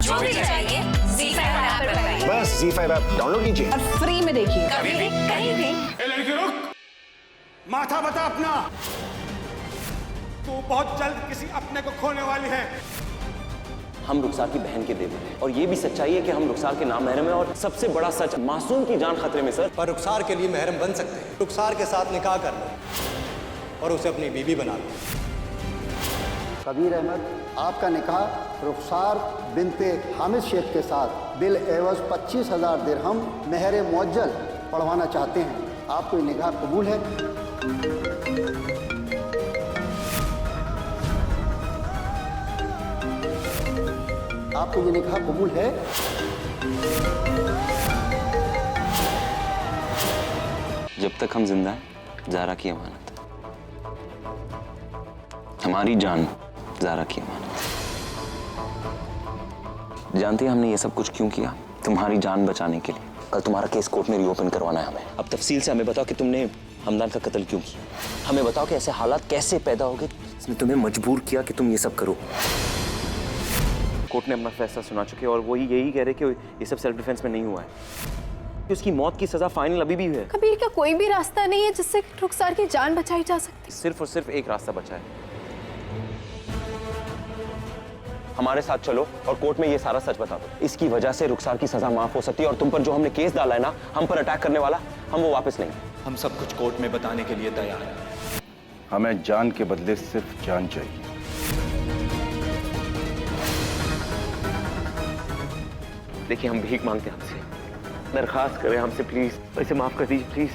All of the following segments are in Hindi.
जो भी चाहिए ZEE5 ऐप पर पाइए। बस ZEE5 ऐप डाउनलोड कीजिए और फ्री में देखिए, कभी भी कहीं भी। ए लड़की रुक, माथा बता अपना। तू बहुत जल्द किसी अपने को खोने वाली है। हम रुखसार की बहन के देवर हैं और ये भी सच्चाई है कि हम रुखसार के नाम महरम हैं और सबसे बड़ा सच, मासूम की जान खतरे में सर। पर रुखसार के लिए महरम बन सकते हैं। रुखसार के साथ निकाह कर लो और उसे अपनी बीवी बना लो। कबीर अहमद, आपका निकाह रुखसार बिनते हामिद शेख के साथ बिल एवज 25,000 दिरहम मेहर मुअज्जल पढ़वाना चाहते हैं। आपको ये निकाह कबूल है? आपको ये निकाह कबूल है? जब तक हम जिंदा हैं, ज़ारा की अमानत है। हमारी जान ज़ारा की अमानत है। जानती है हमने ये सब कुछ क्यों किया? तुम्हारी जान बचाने के लिए। कल तुम्हारा केस कोर्ट में रीओपन करवाना है हमें। अब तफसील से हमें बताओ कि तुमने हमदान का कत्ल क्यों किया। हमें बताओ कि ऐसे हालात कैसे पैदा हो गए जिसने तुम्हें मजबूर किया कि तुम ये सब करो। कोर्ट ने अपना फैसला सुना चुके और वो यही कह रहे कि ये सब सेल्फ डिफेंस में नहीं हुआ है, कि उसकी मौत की सजा फाइनल अभी भी है। कबीर, क्या कोई भी रास्ता नहीं है जिससे रुखसार की जान बचाई जा सकती? सिर्फ और सिर्फ एक रास्ता बचा है। हमारे साथ चलो और कोर्ट में ये सारा सच बता दो। इसकी वजह से रुखसार की सजा माफ हो सकती है और तुम पर जो हमने केस डाला है ना, हम पर अटैक करने वाला, हम वो वापस लेंगे। हम सब कुछ कोर्ट में बताने के लिए तैयार हैं। हमें जान के बदले सिर्फ जान चाहिए। देखिए, हम भीख मांगते हैं हमसे, दरखास्त करें हमसे, प्लीज इसे माफ कर दीजिए प्लीज।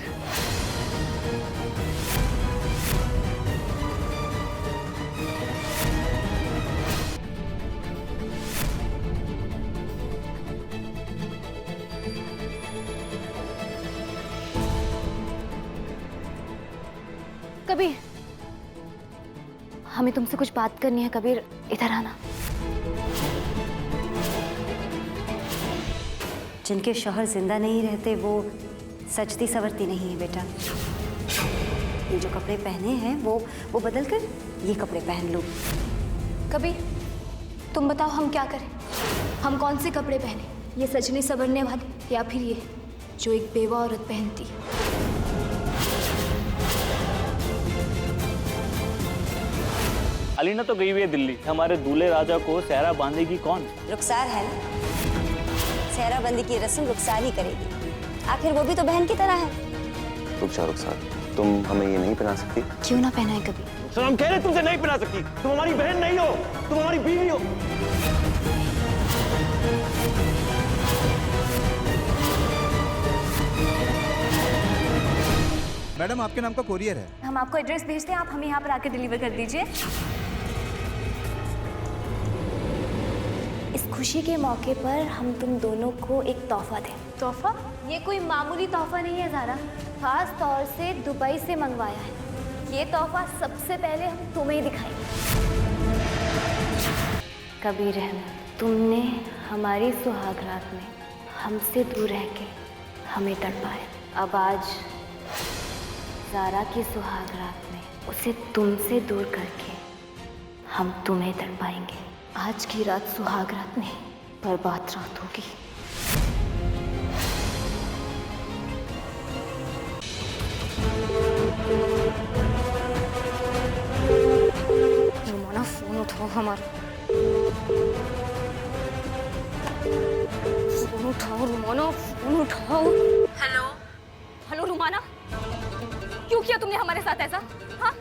कबीर, हमें तुमसे कुछ बात करनी है। कबीर, इधर आना। जिनके शौहर जिंदा नहीं रहते वो सजती सवरती नहीं है बेटा। ये जो कपड़े पहने हैं वो बदल कर ये कपड़े पहन लो। कबीर, तुम बताओ हम क्या करें? हम कौन से कपड़े पहने? ये सजने संवरने वाले या फिर ये जो एक बेवा औरत पहनती? अलीना तो गई हुई है दिल्ली। हमारे दूल्हे राजा को सेहरा बांधेगी कौन? रुखसार है ना, सेहरा बंदी की रस्म रुखसार ही करेगी। आखिर वो भी तो बहन की तरह है। रुखसार, तुम हमें ये नहीं पहना सकती? क्यों ना पहनाए कबीर? सर, हम कह रहे तुमसे नहीं पहना सकती। तुम हमारी बहन नहीं हो, तुम हमारी बीवी हो। मैडम, आपके नाम का कोरियर है। हम आपको एड्रेस भेजते हैं, आप हमें यहाँ पर आके डिलीवर कर दीजिए। इस खुशी के मौके पर हम तुम दोनों को एक तोहफा दें। तोहफा? ये कोई मामूली तोहफा नहीं है ज़ारा, खास तौर से दुबई से मंगवाया है। ये तोहफा सबसे पहले हम तुम्हें ही दिखाएंगे। कबीर अहमद, तुमने हमारी सुहागरात में हमसे दूर रह के हमें तड़पाया। अब आज ज़ारा की सुहागरात में उसे तुमसे दूर करके हम तुम्हें तड़पाएंगे। आज की रात सुहागरात नहीं, बर्बाद रात होगी। रुमाना, फोन उठाओ हमारा। फोन उठाओ रुमाना, फोन उठाओ। हेलो हेलो रुमाना, क्यों किया तुमने हमारे साथ ऐसा? हाँ,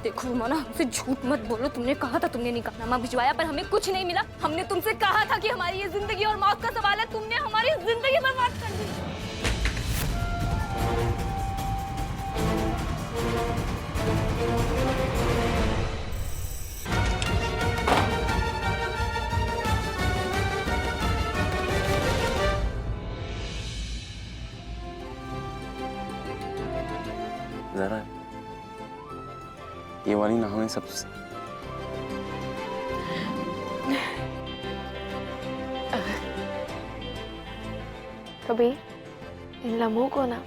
देखो रुमाना, हमसे झूठ मत बोलो। तुमने कहा था तुमने निकाहनामा भिजवाया, पर हमें कुछ नहीं मिला। हमने तुमसे कहा था कि हमारी ये जिंदगी और मौत का सवाल है, तुमने हमारी जिंदगी बर्बाद कर दी। ज़ारा, ये वाली ना हमें सब कबीर, इन लम्हों को ना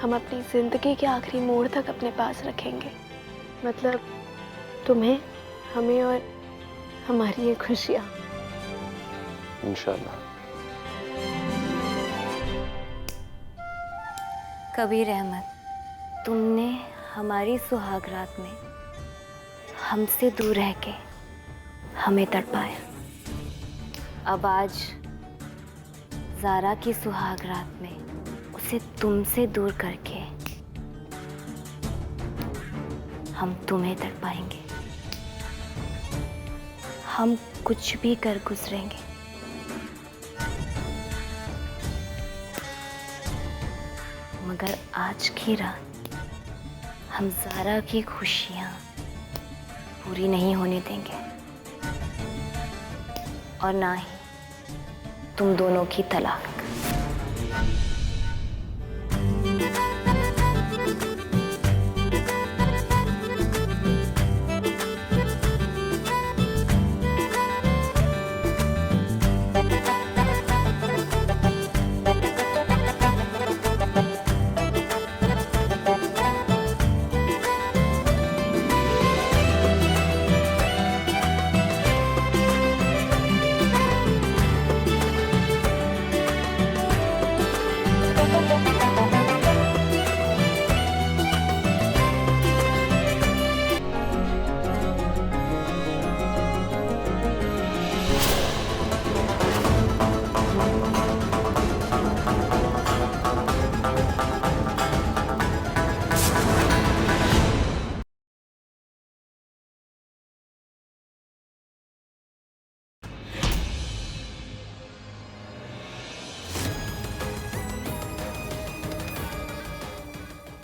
हम अपनी जिंदगी के आखिरी मोड़ तक अपने पास रखेंगे। मतलब तुम्हें, हमें और हमारी ये खुशियाँ। इंशाल्लाह। कबीर अहमद, तुमने हमारी सुहागरात में हमसे दूर रह के हमें तड़पाया। अब आज ज़ारा की सुहागरात में उसे तुमसे दूर करके हम तुम्हें तड़पाएंगे। हम कुछ भी कर गुजरेंगे, मगर आज की रात हम ज़ारा की खुशियां पूरी नहीं होने देंगे और ना ही तुम दोनों की तलाक।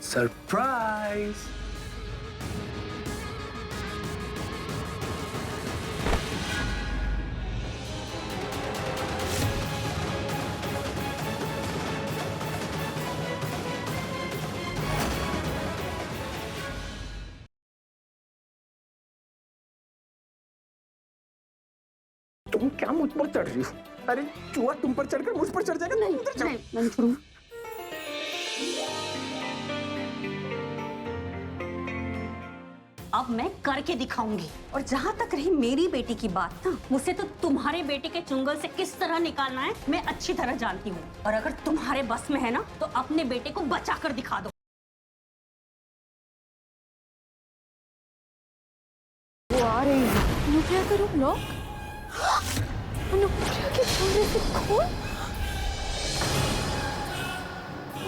सरप्राइज। तुम क्या मुझ पर चढ़ रही हो? अरे चूहा तुम पर चढ़कर मुझ पर चढ़ जाएगा। नहीं नहीं, मैं नहीं छोड़ूंगा। अब मैं करके दिखाऊंगी। और जहाँ तक रही मेरी बेटी की बात ना, मुझसे तो तुम्हारे बेटे के चुंगल से किस तरह निकालना है मैं अच्छी तरह जानती हूँ। और अगर तुम्हारे बस में है ना तो अपने बेटे को बचा कर दिखा दो। वो आ रही है। मैं क्या करूँ? लॉक? अनुप्रिया के कमरे से खोल?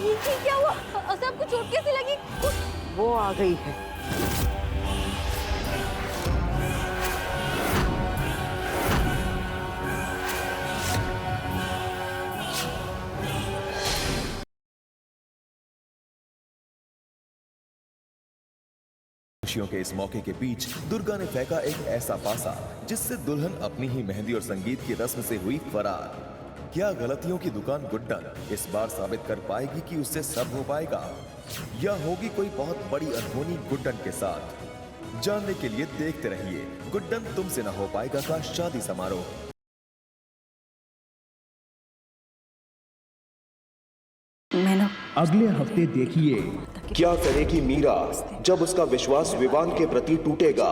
ये क्या हुआ? सबको चोट कैसे लगी? वो आ गई है। खुशियों के इस मौके के बीच दुर्गा ने फेंका एक ऐसा पासा जिससे दुल्हन अपनी ही मेहंदी और संगीत की रस्म से हुई फरार। क्या गलतियों की दुकान गुड्डन इस बार साबित कर पाएगी कि उससे सब हो पाएगा, या होगी कोई बहुत बड़ी अनहोनी गुड्डन के साथ? जानने के लिए देखते रहिए गुड्डन तुमसे न हो पाएगा का शादी समारोह। अगले हफ्ते देखिए क्या करेगी मीरा जब उसका विश्वास विवान के प्रति टूटेगा,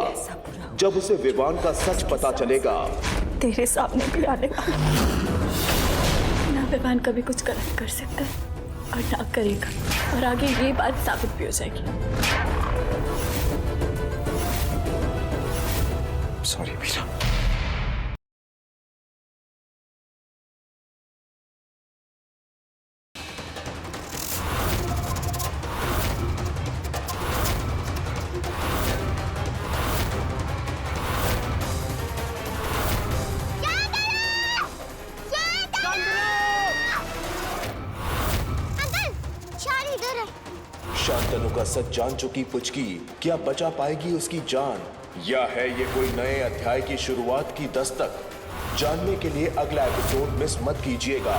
जब उसे विवान का सच पता चलेगा। तेरे सामने भी आनेगा ना, विवान कभी कुछ गलत कर सकता है और ना करेगा, और आगे ये बात साबित भी हो जाएगी। सॉरी मीरा। शांतनु का सच जान चुकी पुचकी क्या बचा पाएगी उसकी जान, या है ये कोई नए अध्याय की शुरुआत की दस्तक? जानने के लिए अगला एपिसोड मिस मत कीजिएगा।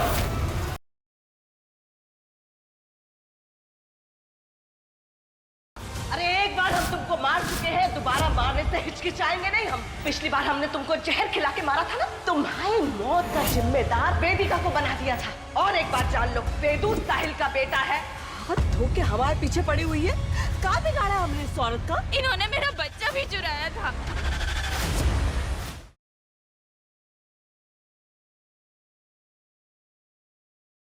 अरे एक बार हम तुमको मार चुके हैं, दोबारा मारने से हिचकिचाएंगे नहीं हम। पिछली बार हमने तुमको जहर खिला के मारा था ना, तुम्हारी मौत का जिम्मेदार वेदिका को बना दिया था। और एक बात जान लो, वेदू साहिल का बेटा है। हाथ धो के हमारे पीछे पड़ी हुई है। क्या बिगाड़ा हमने इस औरत का? इन्होंने मेरा बच्चा भी चुराया था।